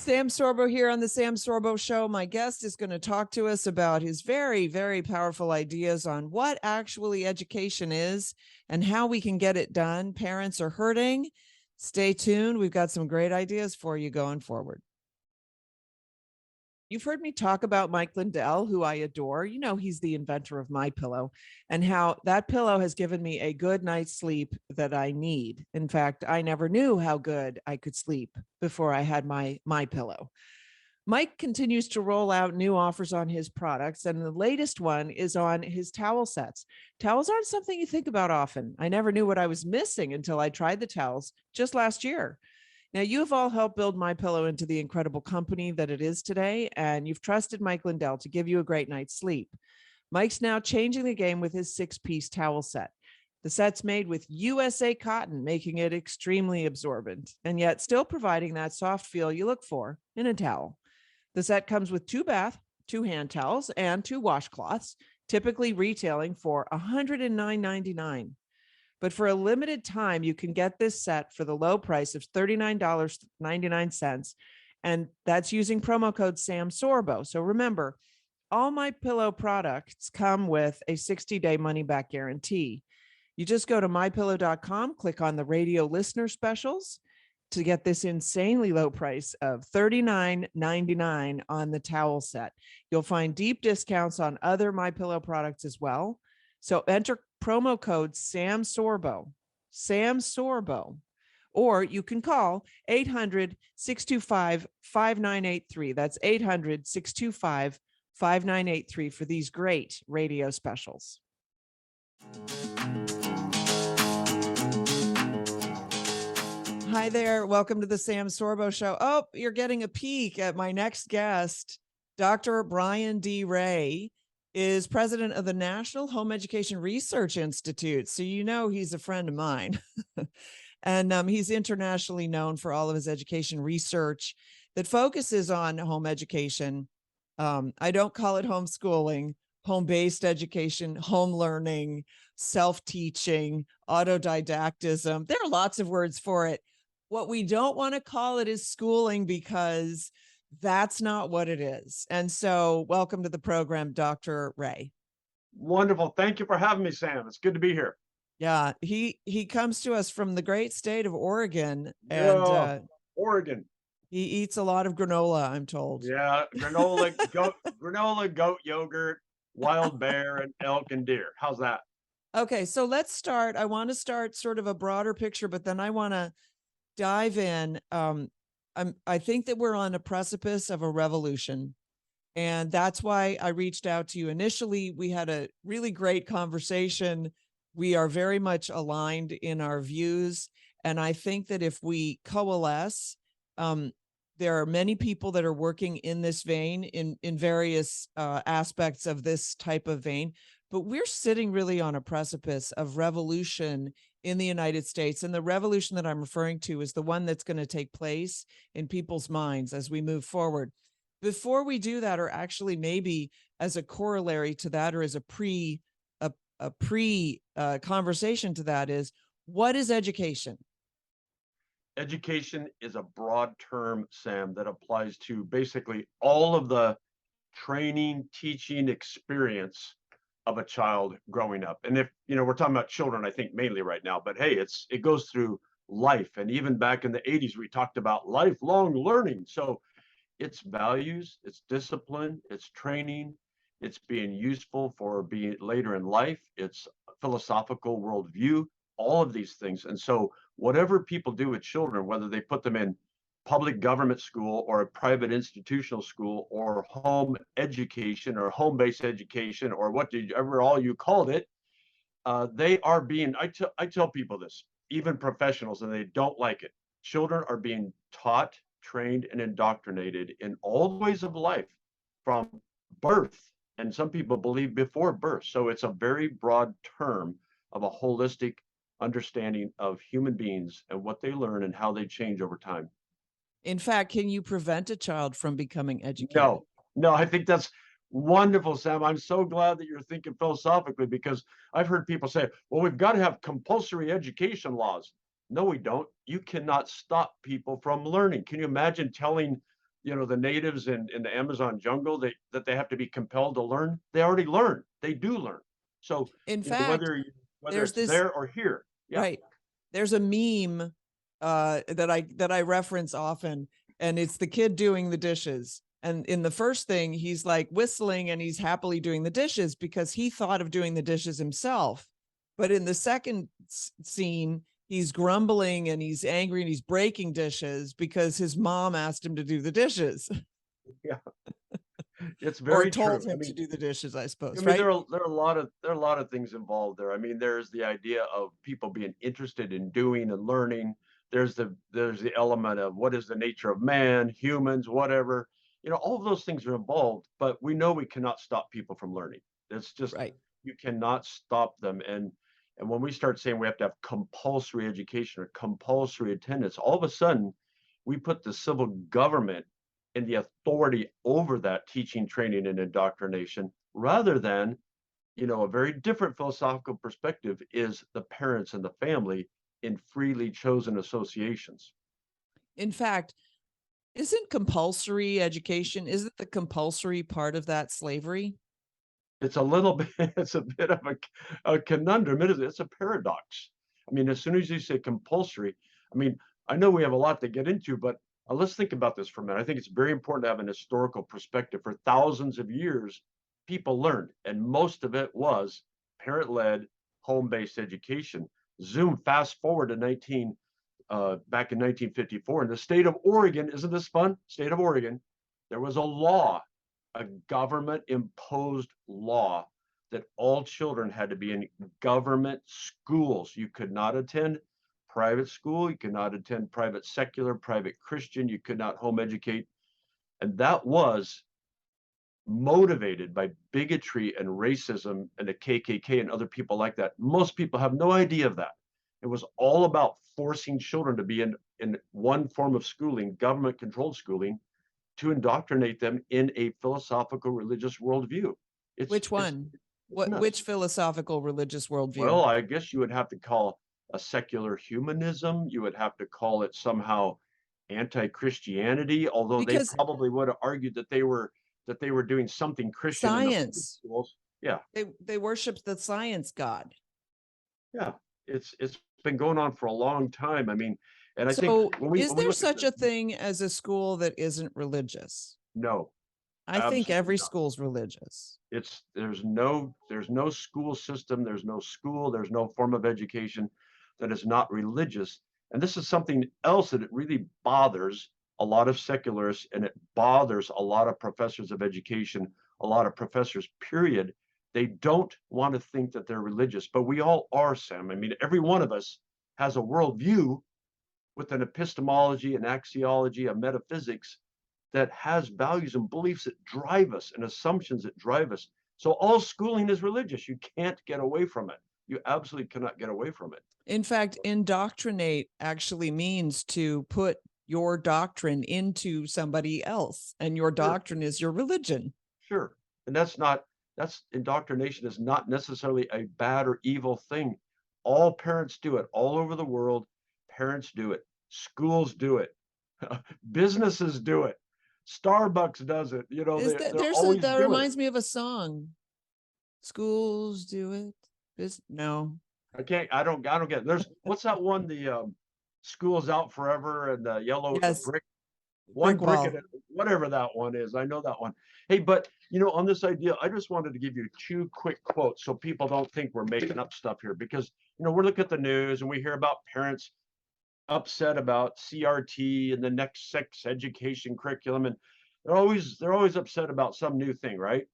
Sam Sorbo here on the Sam Sorbo Show. My guest is going to talk to us about his very, very powerful ideas on what actually education is and how we can get it done. Parents are hurting. Stay tuned. We've got some great ideas for you going forward. You've heard me talk about Mike Lindell, who I adore. You know, he's the inventor of My Pillow, and how that pillow has given me a good night's sleep that I need. In fact, I never knew how good I could sleep before I had my Pillow. Mike continues to roll out new offers on his products, and the latest one is on his towel sets. Towels aren't something you think about often. I never knew what I was missing until I tried the towels just last year. Now, you have all helped build My Pillow into the incredible company that it is today, and you've trusted Mike Lindell to give you a great night's sleep. Mike's now changing the game with his 6-piece towel set. The set's made with USA cotton, making it extremely absorbent, and yet still providing that soft feel you look for in a towel. The set comes with 2 bath, 2 hand towels, and 2 washcloths, typically retailing for $109.99. But for a limited time, you can get this set for the low price of $39.99. And that's using promo code Sam Sorbo. So remember, all My Pillow products come with a 60-day money-back guarantee. You just go to mypillow.com, click on the radio listener specials to get this insanely low price of $39.99 on the towel set. You'll find deep discounts on other My Pillow products as well. So enter promo code Sam Sorbo, or you can call 800-625-5983. That's 800-625-5983 for these great radio specials. Hi there. Welcome to the Sam Sorbo Show. Oh, you're getting a peek at my next guest. Dr. Brian D. Ray is president of the National Home Education Research Institute. So you know he's a friend of mine. And he's internationally known for all of his education research that focuses on home education. I don't call it homeschooling, home-based education, home learning, self-teaching, autodidactism. There are lots of words for it. What we don't want to call it is schooling, because that's not what it is. And so welcome to the program, Dr. Ray. Wonderful. Thank you for having me, Sam. It's good to be here. Yeah, he comes to us from the great state of Oregon, and Oregon. he eats a lot of granola, I'm told. Yeah, granola, goat yogurt, wild bear, and elk and deer. How's that? Okay, so let's start. I want to start sort of a broader picture, but then I want to dive in. I think that we're on a precipice of a revolution, and that's why I reached out to you initially. We had a really great conversation. We are very much aligned in our views, and I think that if we coalesce, there are many people that are working in this vein in various aspects of this type of vein, but we're sitting really on a precipice of revolution in the United States. And the revolution that I'm referring to is the one that's going to take place in people's minds as we move forward. Before we do that, or actually maybe as a corollary to that, or as a pre conversation to that, is what is education? Education is a broad term, Sam, that applies to basically all of the training, teaching experience of a child growing up. And if, we're talking about children, I think mainly right now, but hey, it goes through life. And even back in the 80s, we talked about lifelong learning. So it's values, it's discipline, it's training, it's being useful for being later in life, it's philosophical worldview, all of these things. And so whatever people do with children, whether they put them in public government school or a private institutional school or home education or home-based education or whatever all you called it, they are being, I tell people this, even professionals, and they don't like it. Children are being taught, trained, and indoctrinated in all the ways of life from birth. And some people believe before birth. So it's a very broad term of a holistic understanding of human beings and what they learn and how they change over time. In fact, can you prevent a child from becoming educated? No, I think that's wonderful, Sam. I'm so glad that you're thinking philosophically, because I've heard people say, well, we've got to have compulsory education laws. No, we don't. You cannot stop people from learning. Can you imagine telling the natives in the Amazon jungle, that they have to be compelled to learn. They already learn. They do learn. So, In fact, whether there's it's this, there or here. Yeah. right. There's a meme that I reference often, and it's the kid doing the dishes. And in the first thing, he's like whistling and he's happily doing the dishes because he thought of doing the dishes himself. But in the second scene, he's grumbling and he's angry and he's breaking dishes because his mom asked him to do the dishes Yeah. It's or very told true. him to do the dishes, I I suppose, mean, right? there are a lot of things involved there. I mean, there's the idea of people being interested in doing and learning. There's the element of what is the nature of man, humans, whatever. All of those things are involved, but we know we cannot stop people from learning. It's just Right. you cannot stop them. And when we start saying we have to have compulsory education or compulsory attendance, all of a sudden we put the civil government in the authority over that teaching, training, and indoctrination, rather than, a very different philosophical perspective is the parents and the family in freely chosen associations. In fact, isn't compulsory education, isn't the compulsory part of that slavery? It's a little bit, it's a bit of a conundrum. It's a paradox. I mean, as soon as you say compulsory, I mean, I know we have a lot to get into, but let's think about this for a minute. I think it's very important to have an historical perspective. For thousands of years, people learned, and most of it was parent-led, home-based education. Zoom fast forward to back in 1954 in the state of Oregon. Isn't this fun? State of Oregon. There was a government imposed law that all children had to be in government schools. You could not attend private school. You could not attend private secular, private Christian. You could not home educate. And that was motivated by bigotry and racism and the KKK and other people like that. Most people have no idea of that. It was all about forcing children to be in one form of schooling, government controlled schooling, to indoctrinate them in a philosophical religious worldview. Which It's one? What nuts. which philosophical religious worldview? Well, I guess you would have to call a secular humanism. You would have to call it somehow anti-Christianity, although they Because probably would have argued that they were doing something Christian in the science, schools. Yeah, they worship the science god. yeah. It's been going on for a long time. I mean, and I think So, is when we there look at such a the thing as a school that isn't religious? no, I think absolutely every not. school's religious. It's there's no school system, there's no school, there's no form of education that is not religious. And this is something else that it really bothers a lot of secularists, and it bothers a lot of professors of education, a lot of professors, period. They don't want to think that they're religious, but we all are, Sam. I mean, every one of us has a worldview with an epistemology, an axiology, a metaphysics that has values and beliefs that drive us and assumptions that drive us. So all schooling is religious. You can't get away from it. You absolutely cannot get away from it. In fact, indoctrinate actually means to put your doctrine into somebody else, and your Sure, doctrine is your religion. sure. And that's indoctrination is not necessarily a bad or evil thing. All parents do it all over the world. Parents do it. Schools do it. Businesses do it. Starbucks does it. Is that They're there's a always that doing it. reminds me of a song. Schools do it. No. I don't get it. There's what's that one? The school's out forever and the Yes, brick, one brick brick in wall. it, whatever that one is. I know that one. Hey, but on this idea, I just wanted to give you two quick quotes so people don't think we're making up stuff here, because we're looking at the news and we hear about parents upset about CRT and the next sex education curriculum, and they're always upset about some new thing, right?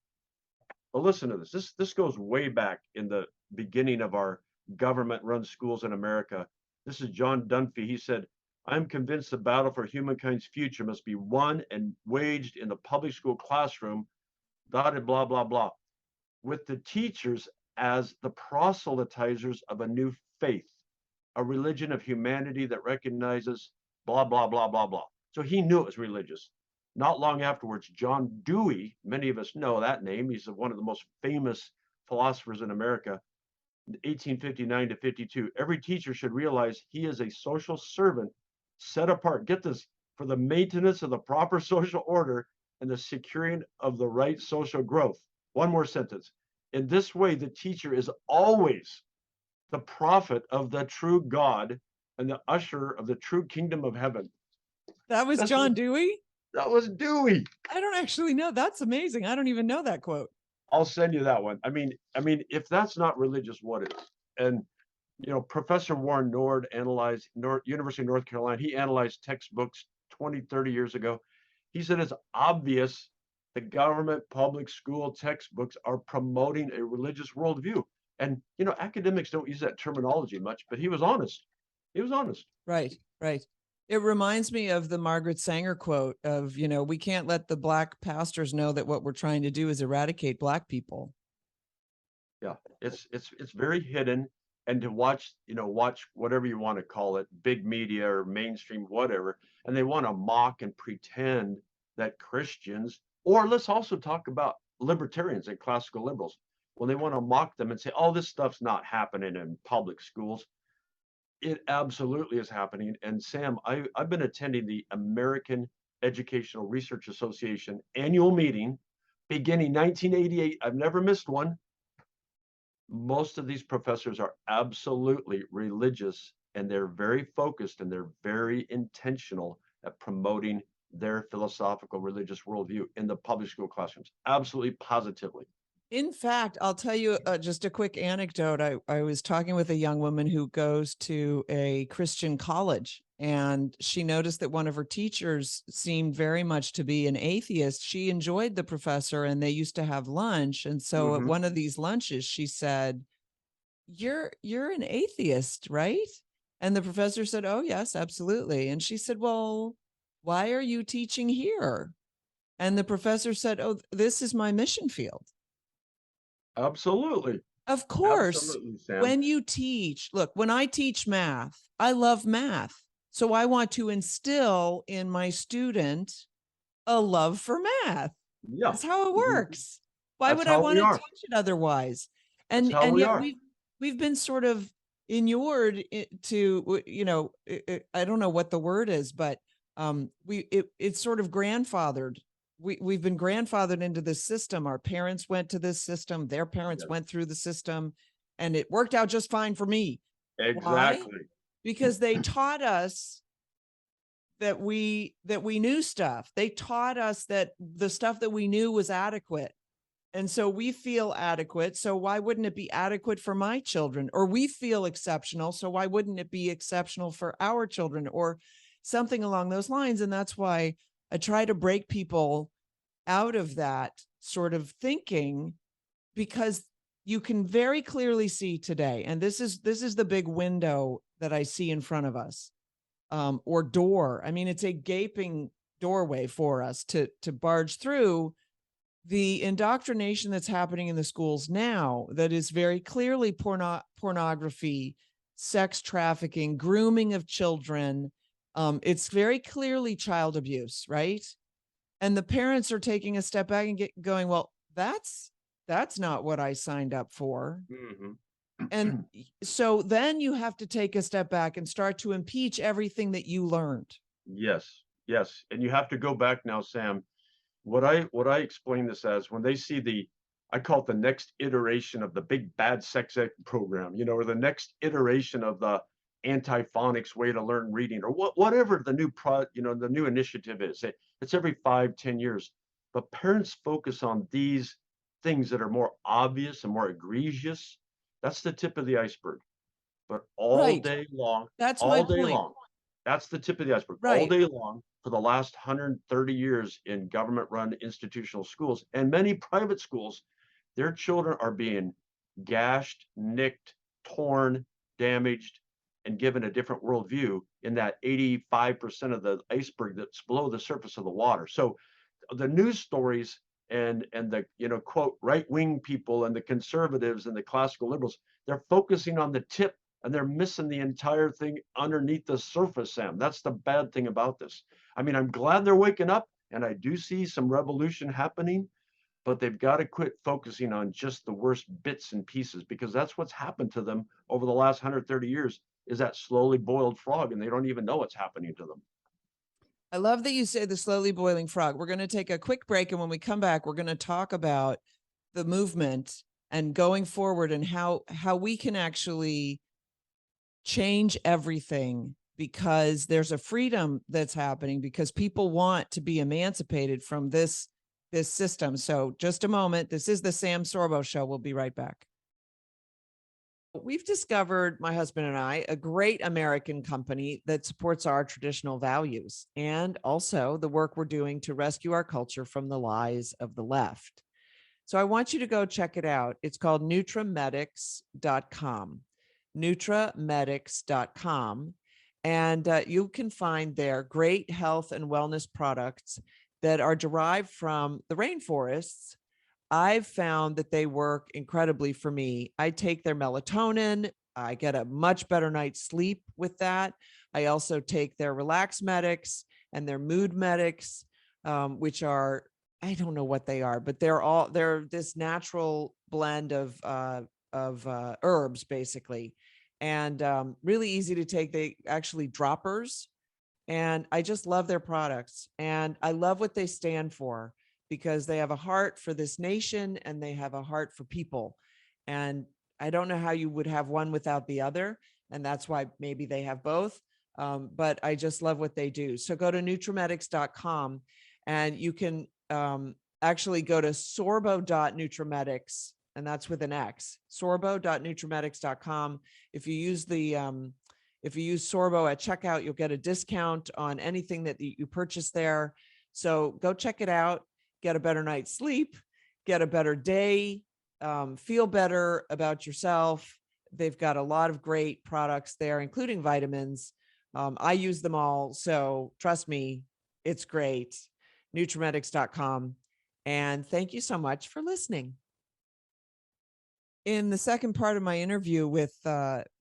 But listen to this. This goes way back in the beginning of our government-run schools in America. This is John Dunphy. He said, "I'm convinced the battle for humankind's future must be won and waged in the public school classroom, dotted blah, blah, blah, with the teachers as the proselytizers of a new faith, a religion of humanity that recognizes blah, blah, blah, blah, blah." So he knew it was religious. Not long afterwards, John Dewey, many of us know that name. He's one of the most famous philosophers in America, 1859 to 52. Every teacher should realize he is a social servant set apart. Get this, for the maintenance of the proper social order and the securing of the right social growth. One more sentence. In this way, the teacher is always the prophet of the true God and the usher of the true kingdom of heaven. That was That's John what, Dewey. that was Dewey. I don't actually know. That's amazing. I don't even know that quote. I'll send you that one. If that's not religious, what is? And Professor Warren Nord analyzed University of North Carolina. He analyzed textbooks 20, 30 years ago. He said it's obvious the government public school textbooks are promoting a religious worldview. And academics don't use that terminology much, but he was honest. He was honest. Right, right. It reminds me of the Margaret Sanger quote of, we can't let the Black pastors know that what we're trying to do is eradicate Black people. Yeah, it's very hidden, and to watch whatever you want to call it, big media or mainstream, whatever, and they want to mock and pretend that Christians, or let's also talk about libertarians and classical liberals, when they want to mock them and say, oh, this stuff's not happening in public schools. It absolutely is happening. And Sam, I've been attending the American Educational Research Association annual meeting beginning 1988. I've never missed one. Most of these professors are absolutely religious, and they're very focused and they're very intentional at promoting their philosophical religious worldview in the public school classrooms. Absolutely, positively. In fact, I'll tell you just a quick anecdote. I was talking with a young woman who goes to a Christian college, and she noticed that one of her teachers seemed very much to be an atheist. She enjoyed the professor, and they used to have lunch. And so at one of these lunches, she said, you're an atheist, right? And the professor said, oh, yes, absolutely. And she said, well, why are you teaching here? And the professor said, oh, this is my mission field. Absolutely. Of course, Absolutely, Sam. when you teach, look, when I teach math, I love math. So I want to instill in my student a love for math. Yeah. That's how it works. Why That's would I how want we to are. teach it otherwise? That's how we Yet are. we've been sort of inured to, I don't know what the word is, but it's sort of grandfathered. We've been grandfathered into this system. Our parents went to this system. Their parents Yes. went through the system, and it worked out just fine for me. Exactly. Why? Because they taught us that we knew stuff. They taught us that the stuff that we knew was adequate. And so we feel adequate. So why wouldn't it be adequate for my children? Or we feel exceptional. So why wouldn't it be exceptional for our children, or something along those lines? And that's why I try to break people out of that sort of thinking, because you can very clearly see today, and this is the big window that I see in front of us, or door. I mean, it's a gaping doorway for us to barge through the indoctrination that's happening in the schools now, that is very clearly pornography, sex trafficking, grooming of children. It's very clearly child abuse, right? And the parents are taking a step back and going, well, that's not what I signed up for. And so then you have to take a step back and start to impeach everything that you learned. Yes, yes. And you have to go back now, Sam. What I explain this as, when they see I call it the next iteration of the big bad sex ed program, or the next iteration of the anti-phonics way to learn reading, or whatever the the new initiative is. It's every 5-10 years. But parents focus on these things that are more obvious and more egregious. That's the tip of the iceberg. But all day long, That's my all day point. long, that's the tip of the iceberg. All Right. day long, for the last 130 years in government-run institutional schools and many private schools, their children are being gashed, nicked, torn, damaged, and given a different worldview in that 85% of the iceberg that's below the surface of the water. So the news stories and the quote right-wing people and the conservatives and the classical liberals, they're focusing on the tip and they're missing the entire thing underneath the surface, Sam. That's the bad thing about this. I mean, I'm glad they're waking up, and I do see some revolution happening, but they've got to quit focusing on just the worst bits and pieces, because that's what's happened to them over the last 130 years, is that slowly boiled frog, and they don't even know what's happening to them. I love that you say the slowly boiling frog. We're going to take a quick break. And when we come back, we're going to talk about the movement and going forward and how we can actually change everything, because there's a freedom that's happening because people want to be emancipated from this system. So just a moment. This is the Sam Sorbo Show. We'll be right back. We've discovered, my husband and I, a great American company that supports our traditional values and also the work we're doing to rescue our culture from the lies of the left. So I want you to go check it out. It's called NutraMedics.com. NutraMedics.com. And you can find there great health and wellness products that are derived from the rainforests. I've found that they work incredibly for me. I take their melatonin. I get a much better night's sleep with that. I also take their relax medics and their mood medics, which are, I don't know what they are, but they're this natural blend of herbs basically, and really easy to take. They actually droppers, and I just love their products, and I love what they stand for because they have a heart for this nation and they have a heart for people. And I don't know how you would have one without the other. And that's why maybe they have both. But I just love what they do. So go to NutraMedics.com and you can actually go to sorbo.nutramedics, and that's with an X, sorbo.nutramedics.com. If you use Sorbo at checkout, you'll get a discount on anything that you purchase there. So go check it out, get a better night's sleep, get a better day, feel better about yourself. They've got a lot of great products there, including vitamins. I use them all. So trust me, it's great. NutraMedics.com. And thank you so much for listening. In the second part of my interview with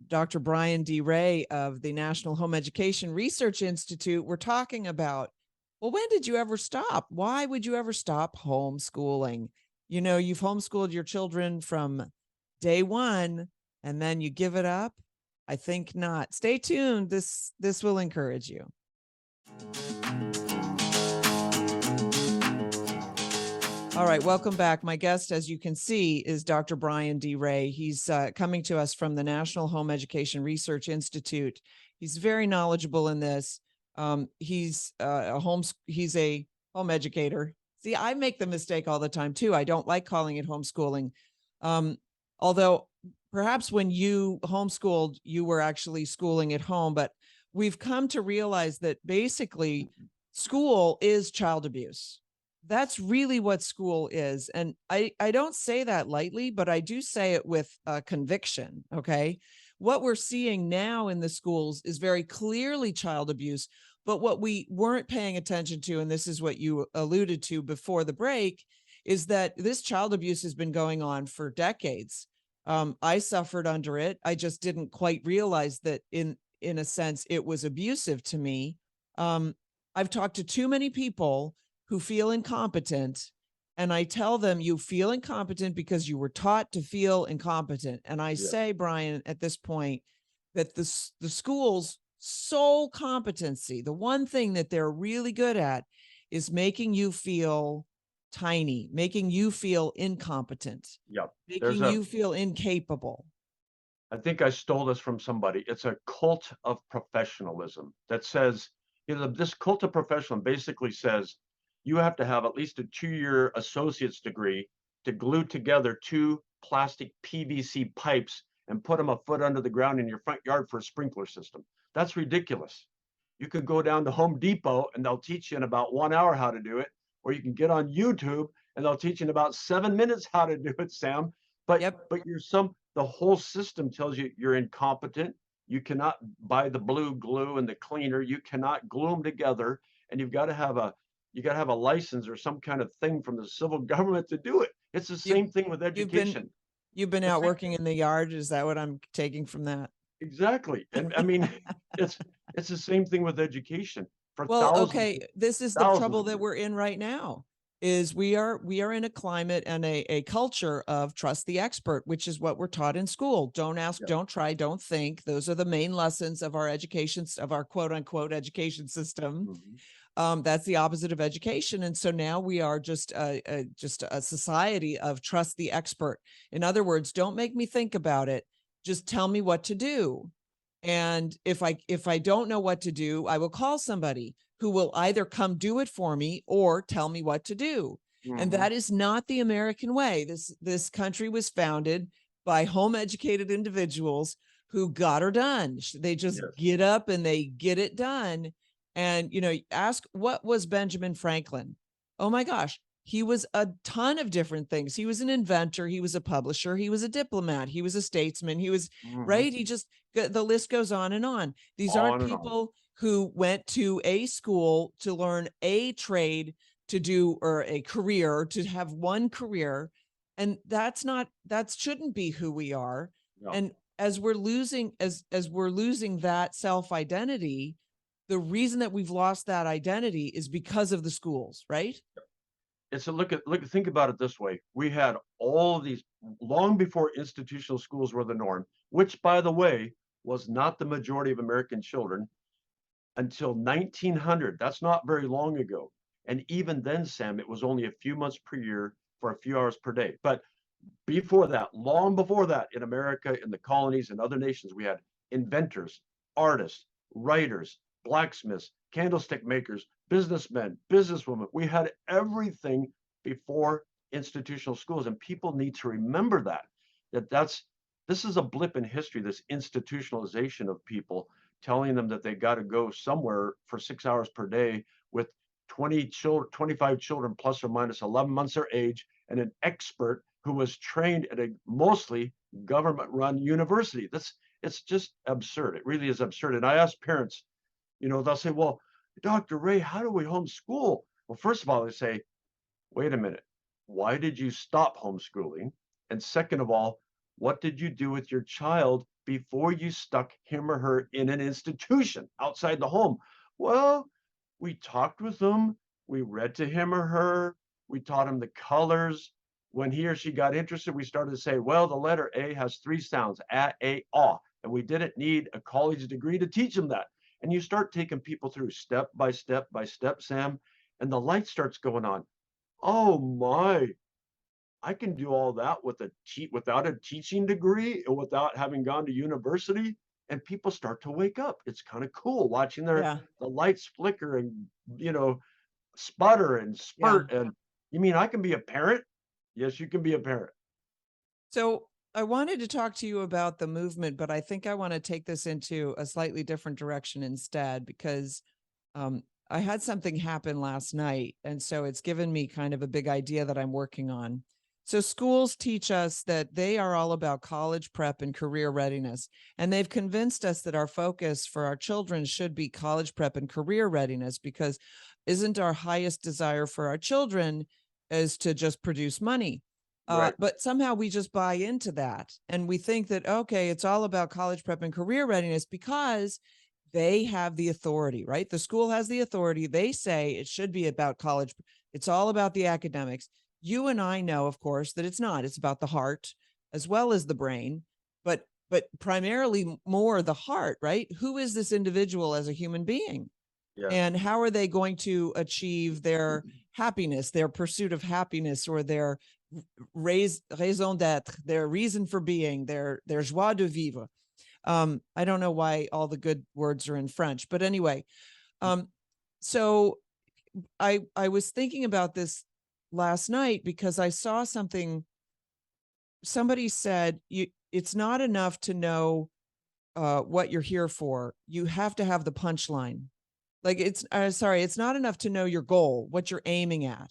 Dr. Brian D. Ray of the National Home Education Research Institute, we're talking about, well, when did you ever stop? Why would you ever stop homeschooling? You know, you've homeschooled your children from day one and then you give it up. I think not. Stay tuned. This will encourage you. All right, welcome back. My guest, as you can see, is Dr. Brian D. Ray. He's coming to us from the National Home Education Research Institute. He's very knowledgeable in this. He's a home educator. See, I make the mistake all the time too. I don't like calling it homeschooling. Although perhaps when you homeschooled, you were actually schooling at home, but we've come to realize that basically school is child abuse. That's really what school is. And I don't say that lightly, but I do say it with conviction. Okay. What we're seeing now in the schools is very clearly child abuse. But what we weren't paying attention to, and this is what you alluded to before the break, is that this child abuse has been going on for decades. I suffered under it. I just didn't quite realize that in a sense, it was abusive to me. I've talked to too many people who feel incompetent, and I tell them, you feel incompetent because you were taught to feel incompetent. And I say, Brian, at this point, that the school's sole competency, the one thing that they're really good at, is making you feel tiny, making you feel incompetent, making you feel incapable. I think I stole this from somebody. It's a cult of professionalism that says, this cult of professionalism basically says you have to have at least a 2-year associate's degree to glue together 2 plastic PVC pipes and put them a foot under the ground in your front yard for a sprinkler system. That's ridiculous. You could go down to Home Depot and they'll teach you in about 1 hour how to do it, or you can get on YouTube and they'll teach you in about 7 minutes how to do it, Sam. But the whole system tells you you're incompetent. You cannot buy the blue glue and the cleaner. You cannot glue them together, and you've got to have a license or some kind of thing from the civil government to do it. It's the same thing with education. You've been out working in the yard. Is that what I'm taking from that? Exactly. And I mean, it's the same thing with education. This is the trouble that we're in right now. Is we are in a climate and a culture of trust the expert, which is what we're taught in school. Don't ask, don't try, don't think. Those are the main lessons of our education, of our quote unquote education system. That's the opposite of education. And so now we are just a society of trust the expert. In other words, don't make me think about it. Just tell me what to do. And if I don't know what to do, I will call somebody who will either come do it for me or tell me what to do. And Mhm. that is not the American way. This country was founded by home educated individuals who got her done. They just Yes. get up and they get it done. And ask, what was Benjamin Franklin? Oh my gosh, he was a ton of different things. He was an inventor, he was a publisher, he was a diplomat, he was a statesman, he was Mhm. right. He just, the list goes on and on. These aren't On and on. people who went to a school to learn a trade, to do, or a career, to have one career. And that shouldn't be who we are. No. And as we're losing that self identity, the reason that we've lost that identity is because of the schools, right? It's a think about it this way. We had all of these long before institutional schools were the norm, which by the way, was not the majority of American children until 1900. That's not very long ago. And even then, Sam, it was only a few months per year for a few hours per day. But before that, long before that, in America, in the colonies and other nations, we had inventors, artists, writers, blacksmiths, candlestick makers, businessmen, businesswomen. We had everything before institutional schools, and people need to remember that this is a blip in history, this institutionalization of people, telling them that they got to go somewhere for 6 hours per day with 20 children, 25 children plus or minus 11 months their age, and an expert who was trained at a mostly government run university. It's just absurd. It really is absurd. And I ask parents, they'll say, well, Dr. Ray, how do we homeschool? Well, first of all, they say, wait a minute, why did you stop homeschooling? And second of all, what did you do with your child before you stuck him or her in an institution outside the home? Well, we talked with them, we read to him or her, we taught him the colors. When he or she got interested, we started to say, well, the letter A has three sounds, a, ah, and we didn't need a college degree to teach them that. And you start taking people through step by step by step, Sam, and the light starts going on. Oh my, I can do all that without a teaching degree and without having gone to university. And people start to wake up. It's kind of cool watching Yeah. the lights flicker and you know sputter and Yeah. spurt. And you mean I can be a parent? Yes, you can be a parent. So I wanted to talk to you about the movement, but I think I want to take this into a slightly different direction instead, because um, I had something happen last night. And so it's given me kind of a big idea that I'm working on. So schools teach us that they are all about college prep and career readiness. And they've convinced us that our focus for our children should be college prep and career readiness, because isn't our highest desire for our children is to just produce money? Right. But somehow we just buy into that. And we think that, okay, it's all about college prep and career readiness because they have the authority, right? The school has the authority. They say it should be about college. It's all about the academics. You and I know, of course, that it's not. It's about the heart as well as the brain, but primarily more the heart, right? Who is this individual as a human being? Yes. And how are they going to achieve their happiness, their pursuit of happiness, or their raison d'être, their reason for being, their joie de vivre? I don't know why all the good words are in French, but anyway, so I was thinking about this last night because I saw something. Somebody said, it's not enough to know what you're here for. You have to have the punchline. Like it's not enough to know your goal, what you're aiming at.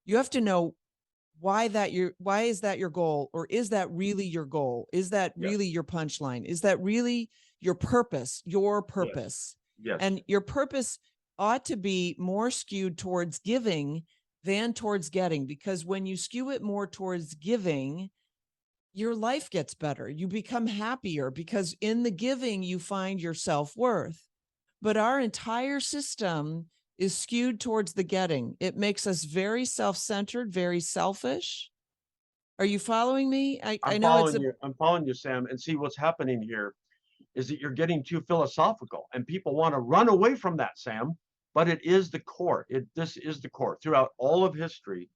You have to know why is that your goal, or is that really your goal? Is that Yes. really your punchline? Is that really your purpose? Your Yes. purpose. Yes. And your purpose ought to be more skewed towards giving than towards getting, because when you skew it more towards giving, your life gets better. You become happier because in the giving you find your self-worth. But our entire system is skewed towards the getting. It makes us very self-centered, very selfish. Are you following me? I I'm know it's following a, you. I'm following you, Sam. And see what's happening here is that you're getting too philosophical and people want to run away from that, Sam. but it is the core. This is the core. Throughout all of history,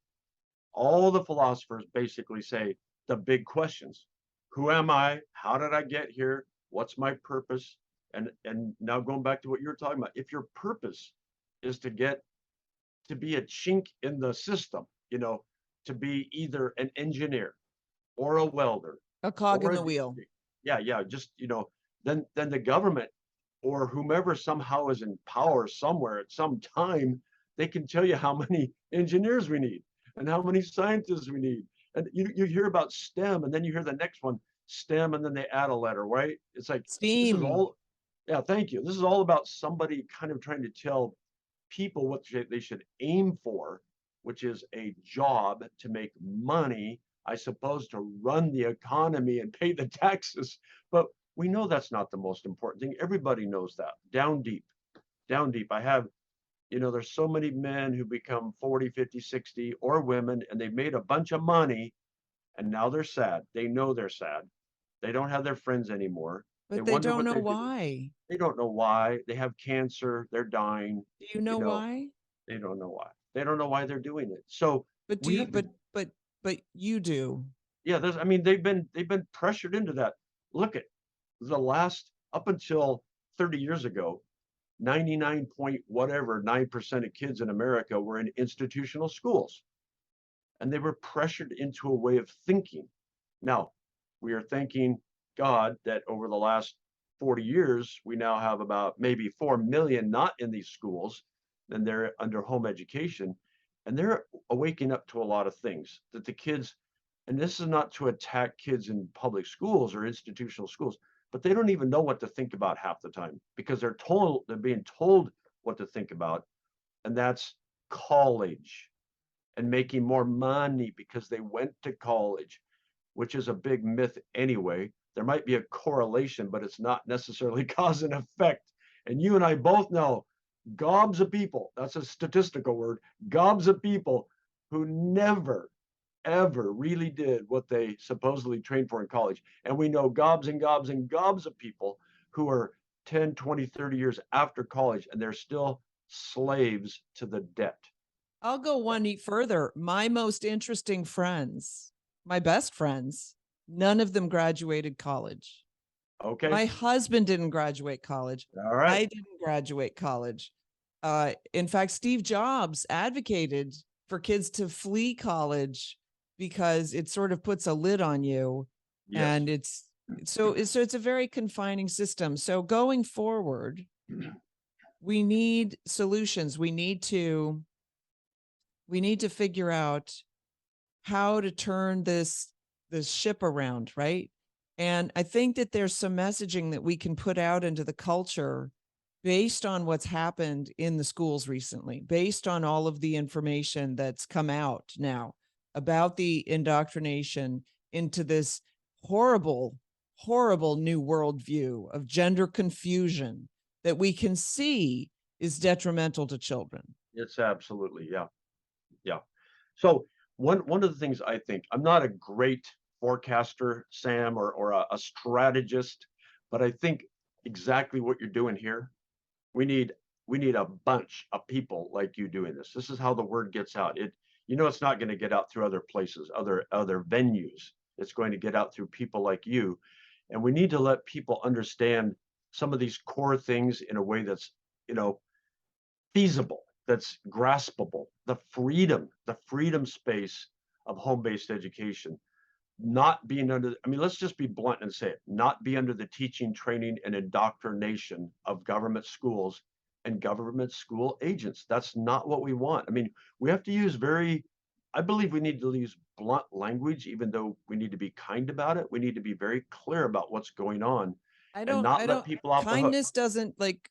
all the philosophers basically say the big questions. Who am I? How did I get here? What's my purpose? And now going back to what you were talking about, if your purpose is to get to be a chink in the system, to be either an engineer or a welder A cog in or the wheel. yeah, just then the government or whomever somehow is in power somewhere at some time, they can tell you how many engineers we need and how many scientists we need. And you hear about STEM, and then you hear the next one, STEM, and then they add a letter, right? It's like this is Steam. all, yeah, thank you. This is all about somebody kind of trying to tell people what they should aim for, which is a job to make money, I suppose, to run the economy and pay the taxes. But we know that's not the most important thing. Everybody knows that down deep, down deep. There's so many men who become 40, 50, 60, or women, and they've made a bunch of money and now they're sad. They know they're sad. They don't have their friends anymore. They But they wonder don't what know they're doing. why. They don't know why. They have cancer. They're dying. Do you know You know, why? they don't know why. They don't know why they're doing it. So But do we you, have to, but you do. yeah, they've been pressured into that. Look at the last up until 30 years ago, 99 point whatever 9% of kids in America were in institutional schools, and they were pressured into a way of thinking. Now, we are thanking God that over the last 40 years, we now have about maybe 4 million not in these schools, and they're under home education. And they're waking up to a lot of things that the kids, and this is not to attack kids in public schools or institutional schools, but they don't even know what to think about half the time because they're being told what to think about. And that's college and making more money because they went to college, which is a big myth anyway. There might be a correlation, but it's not necessarily cause and effect. And you and I both know gobs of people, that's a statistical word, gobs of people who never, ever really did what they supposedly trained for in college. And we know gobs and gobs and gobs of people who are 10, 20, 30 years after college, and they're still slaves to the debt. I'll go one further. My most interesting friends, my best friends, none of them graduated college. Okay. My husband didn't graduate college. All right. I didn't graduate college. In fact, Steve Jobs advocated for kids to flee college because it sort of puts a lid on you. Yes. And it's a very confining system. So going forward, we need solutions. We need to figure out how to turn this ship around, right? And I think that there's some messaging that we can put out into the culture based on what's happened in the schools recently, based on all of the information that's come out now about the indoctrination into this horrible, horrible new worldview of gender confusion that we can see is detrimental to children. It's absolutely, yeah. Yeah. So one of the things I think, I'm not a great forecaster, Sam, or a strategist, but I think exactly what you're doing here. We need we need a bunch of people like you doing this. This is how the word gets out. It's not going to get out through other places, other venues. It's going to get out through people like you. And we need to let people understand some of these core things in a way that's, you know, feasible, that's graspable, the freedom space of home-based education, not being under, I mean, let's just be blunt and say it, not be under the teaching, training, and indoctrination of government schools and government school agents. That's not what we want. I mean, we have to use I believe we need to use blunt language, even though we need to be kind about it. We need to be very clear about what's going on and I not let don't, people off the hook. kindness doesn't like,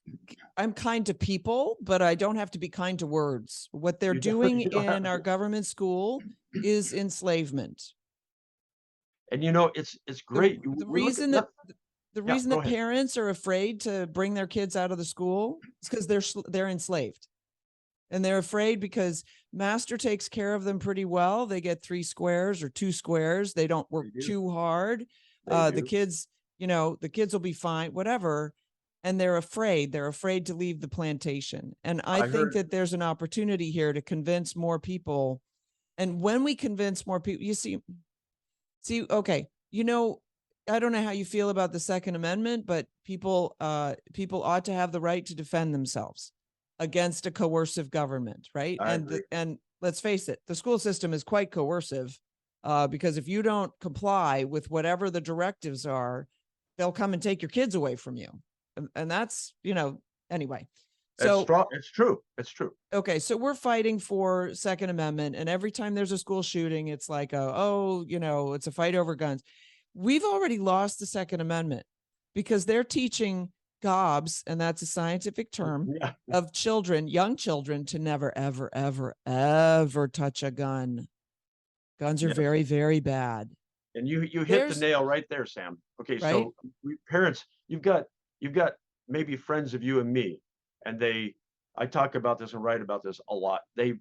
I'm kind to people, but I don't have to be kind to words. What they're doing You don't have in our to. government school is enslavement. And it's The, great. the We look at, reason that the yeah, reason go that ahead. parents are afraid to bring their kids out of the school is because they're enslaved. And they're afraid because master takes care of them pretty well. They get 3 squares or 2 squares. They don't work They do. too hard. They The do. kids, the kids will be fine, whatever. and they're afraid. They're afraid to leave the plantation. And I I think heard, that there's an opportunity here to convince more people. And when we convince more people, you see, okay, I don't know how you feel about the Second Amendment, but people ought to have the right to defend themselves against a coercive government, right? I agree. And let's face it, the school system is quite coercive, because if you don't comply with whatever the directives are, they'll come and take your kids away from you, and that's anyway. It's So strong. It's true. It's true. okay, so we're fighting for Second Amendment, and every time there's a school shooting, it's like, it's a fight over guns. We've already lost the Second Amendment because they're teaching gobs, and that's a scientific term, Yeah. of children, young children, to never, ever, ever, ever touch a gun. Guns are Yes. very, very bad. And you hit the There's nail right there, Sam. Okay, right, so parents, you've got maybe friends of you and me, and I talk about this and write about this a lot. They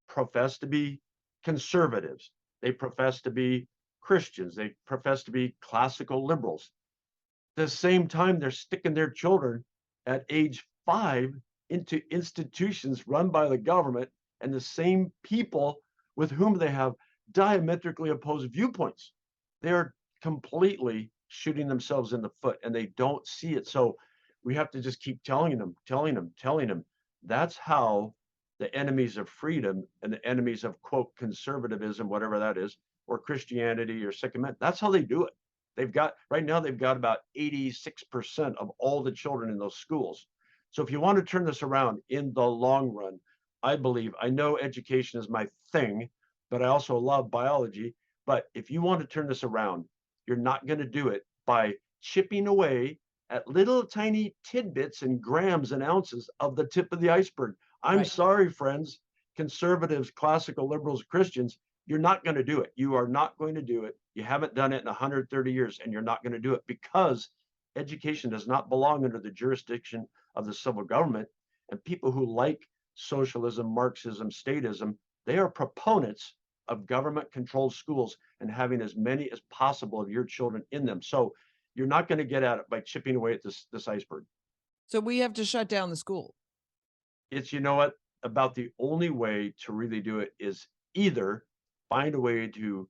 profess to be conservatives. They profess to be Christians. They profess to be classical liberals. At the same time, they're sticking their children at age 5 into institutions run by the government and the same people with whom they have diametrically opposed viewpoints. They're completely shooting themselves in the foot and they don't see it. So we have to just keep telling them. That's how the enemies of freedom and the enemies of quote conservatism, whatever that is, or Christianity or Second Amendment, that's how they do it. They've got about 86% of all the children in those schools. So if you want to turn this around in the long run, I know education is my thing, but I also love biology. But if you want to turn this around, you're not going to do it by chipping away at little tiny tidbits and grams and ounces of the tip of the iceberg. I'm right. sorry, friends, conservatives, classical liberals, Christians, you're not going to do it. You are not going to do it. You haven't done it in 130 years, and you're not going to do it because education does not belong under the jurisdiction of the civil government. And people who like socialism, Marxism, statism, they are proponents of government controlled schools and having as many as possible of your children in them. So you're not going to get at it by chipping away at this iceberg. So we have to shut down the school. It's, you know what, about the only way to really do it is either find a way to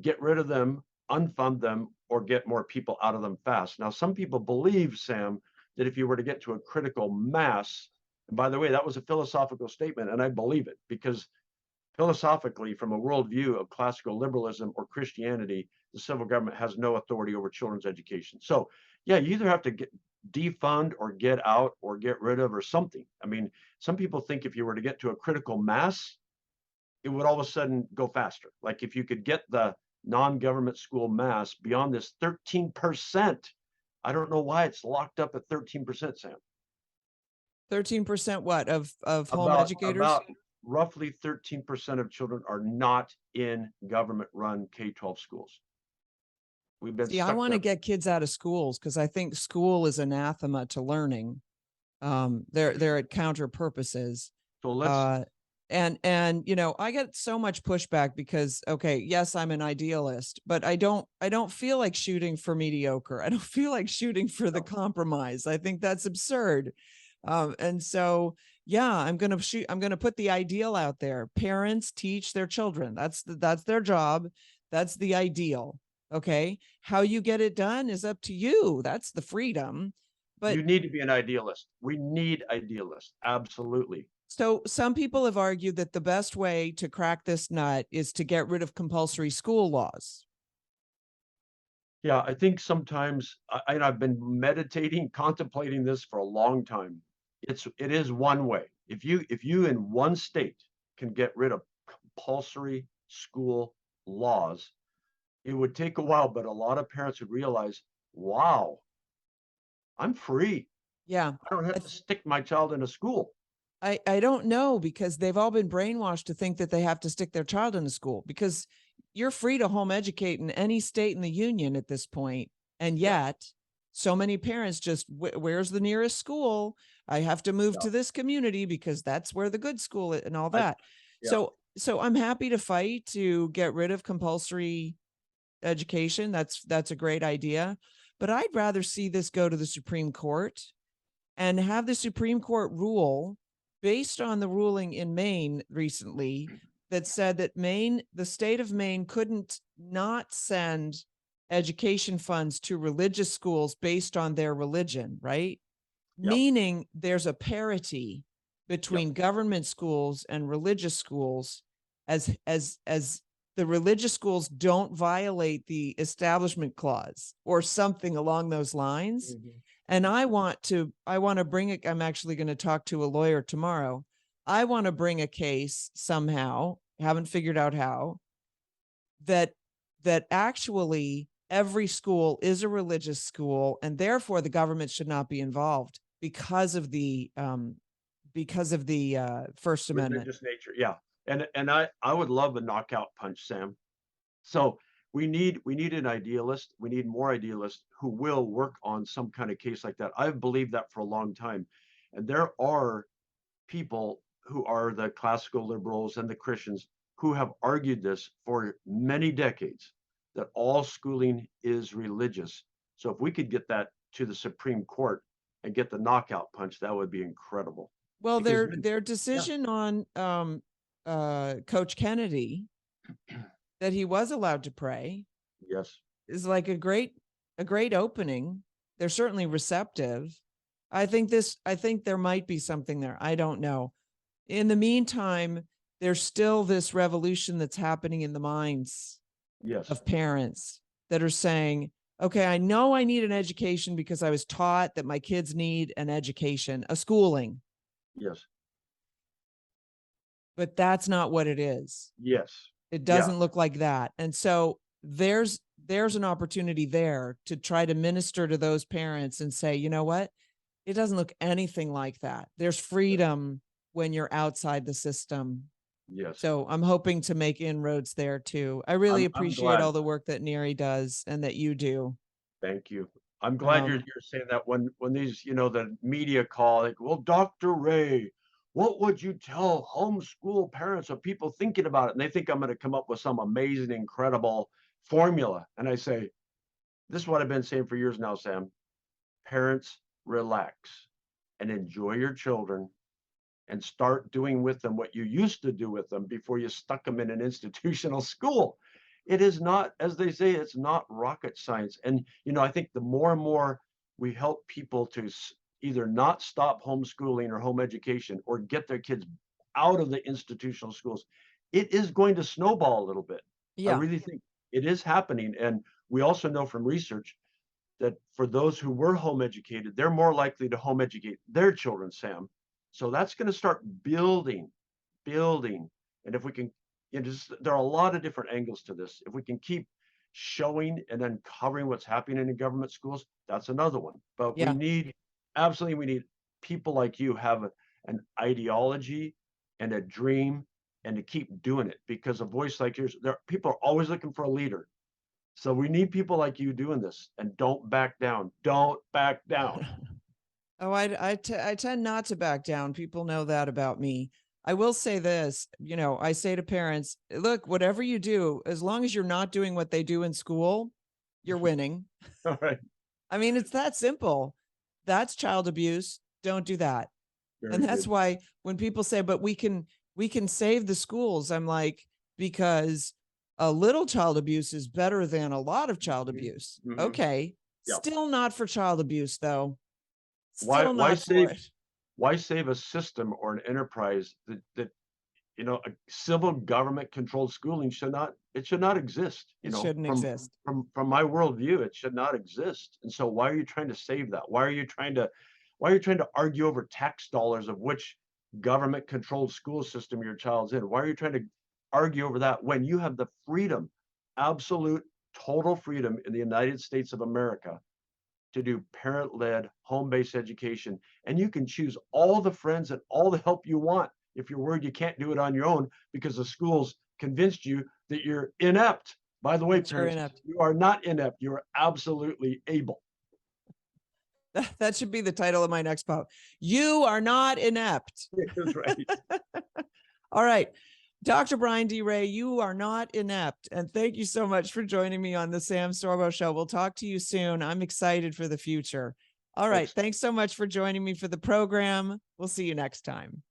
get rid of them, unfund them, or get more people out of them fast. Now, some people believe, Sam, that if you were to get to a critical mass, and by the way, that was a philosophical statement, and I believe it because philosophically, from a worldview of classical liberalism or Christianity, the civil government has no authority over children's education. So, yeah, you either have to defund or get out or get rid of or something. I mean, some people think if you were to get to a critical mass, it would all of a sudden go faster. Like if you could get the non-government school mass beyond this 13%, I don't know why it's locked up at 13%, Sam. 13% what of home About educators? about roughly 13% of children are not in government-run K-12 schools. We've been See, I stuck want to there. get kids out of schools because I think school is anathema to learning. They're at counter purposes. So let's Uh, and I get so much pushback because okay, yes, I'm an idealist, but I don't feel like shooting for mediocre. I don't feel like shooting for the compromise. I think that's absurd. And so yeah, I'm gonna put the ideal out there. Parents teach their children. That's their job. That's the ideal. Okay. How you get it done is up to you. That's the freedom. But you need to be an idealist. We need idealists. Absolutely. so some people have argued that the best way to crack this nut is to get rid of compulsory school laws. Yeah, I think sometimes I've been meditating, contemplating this for a long time. It is one way. If you in one state can get rid of compulsory school laws, it would take a while, but a lot of parents would realize, wow, I'm free. Yeah. I don't have to stick my child in a school. I don't know because they've all been brainwashed to think that they have to stick their child in a school because you're free to home educate in any state in the union at this point. And Yeah, yet so many parents just, where's the nearest school? I have to move yeah. to this community because that's where the good school is and all I, that. yeah. So I'm happy to fight to get rid of compulsory education. That's a great idea. but I'd rather see this go to the Supreme Court and have the Supreme Court rule based on the ruling in Maine recently that said that the state of Maine couldn't not send education funds to religious schools based on their religion, right? Yep. Meaning there's a parity between Yep. government schools and religious schools as the religious schools don't violate the establishment clause or something along those lines. Mhm. And I want to bring it. I'm actually going to talk to a lawyer tomorrow. I want to bring a case somehow, haven't figured out how, that actually every school is a religious school and therefore the government should not be involved because of the First Amendment. Religious nature. Yeah. And I would love a knockout punch, Sam. So we need an idealist. We need more idealists who will work on some kind of case like that. I've believed that for a long time. And there are people who are the classical liberals and the Christians who have argued this for many decades, that all schooling is religious. So if we could get that to the Supreme Court and get the knockout punch, that would be incredible. Well, Because their decision on Coach Kennedy that he was allowed to pray yes, is like a great opening. They're certainly receptive. I think there might be something there. I don't know. In the meantime, there's still this revolution that's happening in the minds yes, of parents that are saying, okay, I know I need an education because I was taught that my kids need an education, a schooling, yes, but that's not what it is. yes. It Yeah, doesn't look like that. And so there's an opportunity there to try to minister to those parents and say, you know what? It doesn't look anything like that. There's freedom when you're outside the system. yes. So I'm hoping to make inroads there too. I really I'm appreciate glad. all the work that Neri does and that you do. Thank you. I'm glad you're Um, saying that when these, the media call, like, well, Dr. Ray, what would you tell homeschool parents or people thinking about it? And they think I'm going to come up with some amazing, incredible formula. And I say, this is what I've been saying for years now, Sam. Parents, relax and enjoy your children and start doing with them what you used to do with them before you stuck them in an institutional school. It is not, as they say, it's not rocket science. And, I think the more and more we help people to either not stop homeschooling or home education or get their kids out of the institutional schools, it is going to snowball a little bit. I yeah. really think it is happening. And we also know from research that for those who were home educated, they're more likely to home educate their children, Sam. So that's going to start building. And if we can, there are a lot of different angles to this. If we can keep showing and then covering what's happening in government schools, that's another one. But Yeah. we need people like you have an ideology and a dream and to keep doing it, because a voice like yours, people are always looking for a leader. So we need people like you doing this, and don't back down. Don't back down. Oh, I tend not to back down. People know that about me. I will say this, I say to parents, look, whatever you do, as long as you're not doing what they do in school, you're winning. All right. I mean, it's that simple. That's child abuse. Don't do that. Very And that's good. why when people say, but we can save the schools, I'm like, because a little child abuse is better than a lot of child abuse. Mhm. Okay. Yeah. Still not for child abuse though. Why Still not for it. why save a system or an enterprise that a civil government controlled schooling should not exist. It shouldn't exist. From my worldview, it should not exist. And so why are you trying to save that? Why are you trying to argue over tax dollars of which government controlled school system your child's in? Why are you trying to argue over that when you have the freedom, absolute total freedom in the United States of America to do parent-led home-based education, and you can choose all the friends and all the help you want if you're worried you can't do it on your own because the school's convinced you that you're inept. By the way, parents, you are not inept. You are absolutely able. That should be the title of my next post. You are not inept. That's right. All right. Dr. Brian D. Ray, you are not inept. And thank you so much for joining me on the Sam Sorbo Show. We'll talk to you soon. I'm excited for the future. All right. Thanks. Thanks so much for joining me for the program. We'll see you next time.